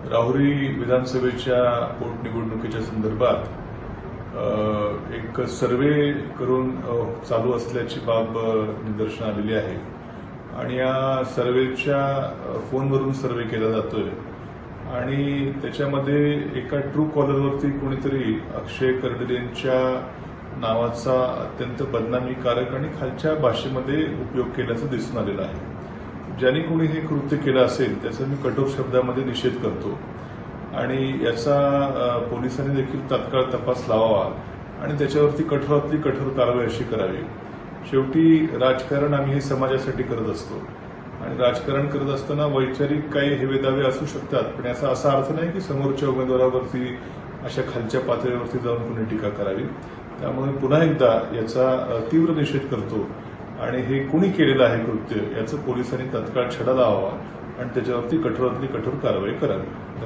राहुरी विधानसभेच्या पोटनिवडणुकीच्या संदर्भात एक सर्वे करून चालू असल्याची बाब निदर्शन आलेली आहे आणि या सर्वेच्या फोनवरून सर्वे केला जातोय आणि त्याच्यामध्ये एका ट्रू कॉलरवरती कोणीतरी अक्षय कर्डिलेंच्या नावाचा अत्यंत बदनामीकारक आणि खालच्या भाषेमध्ये उपयोग केल्याचं दिसून आलेलं आहे. ज्यांनी कोणी हे कृत्य केलं असेल त्याचा मी कठोर शब्दामध्ये निषेध करतो आणि याचा पोलिसांनी देखील तात्काळ तपास लावावा आणि त्याच्यावरती कठोरातली कठोर कारवाई अशी करावी. शेवटी राजकारण आम्ही हे समाजासाठी करत असतो आणि राजकारण करत असताना वैचारिक काही हेवेदावे असू शकतात, पण याचा असा अर्थ नाही की समोरच्या उमेदवारावरती अशा खालच्या पातळीवरती जाऊन कोणी टीका करावी. त्यामुळे पुन्हा एकदा याचा तीव्र निषेध करतो आणि हे कुणी केलेलं आहे कृत्य याचं पोलिसांनी तात्काळ छडा लावावा आणि त्याच्यावरती कठोरातली कठोर कारवाई करावी.